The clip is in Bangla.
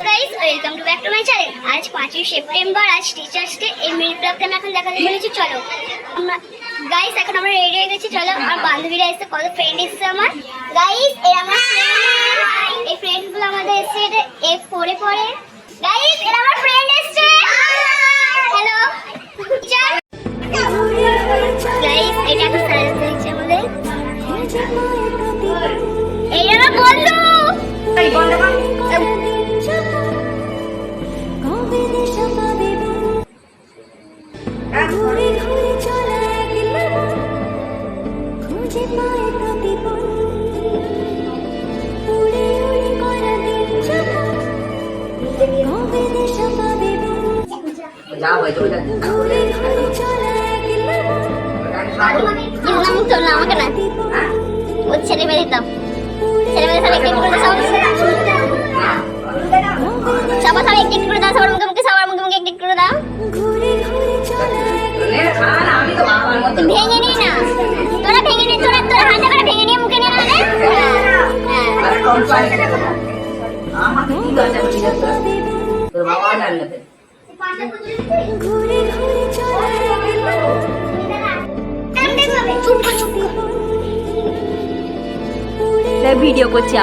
Guys welcome to back to my channel. আজ 5ই সেপ্টেম্বর, আজ টিচার্স ডে। এই মিনি ব্লগটা আমি এখন দেখাতে বলেছি। চলো গাইস, এখন আমরা রেডি হয়ে গেছি। চলো, আমার বান্ধবীরা এসে, কত ফ্রেন্ড এসেছে আমার। গাইস এই আমার ফ্রেন্ড, এই ফ্রেন্ডগুলো আমাদের এসে এটা F4 এ পড়ে। গাইস এরা আমার ফ্রেন্ড এসেছে। Hello teacher. গাইস এটা একটা স্যার এসেছে আমাদের। এই আমার বন্ধু। এই বন্ধু ঘুরে ঘুরে চলা খুঁজে পায় প্রতিপল উড়ে উড়ে করা দিন কবে দেশা পাবে ঘুরে ঘুরে চলা আমাকে না ও ছেলেমেয়ে দিতাম। ছেলেমেয়েদের সব একটু করে দাও, সবার সব একটু করে দাও, সবার মুখে মুখে, সবার মুখে মুখে একটু করে দাও। ভেঙে নি না, তোরা ভেঙে নি, তোরা হাতে করে ভেঙে নিয়ে মুখে নিয়ে নেবে। ভিডিও করছি।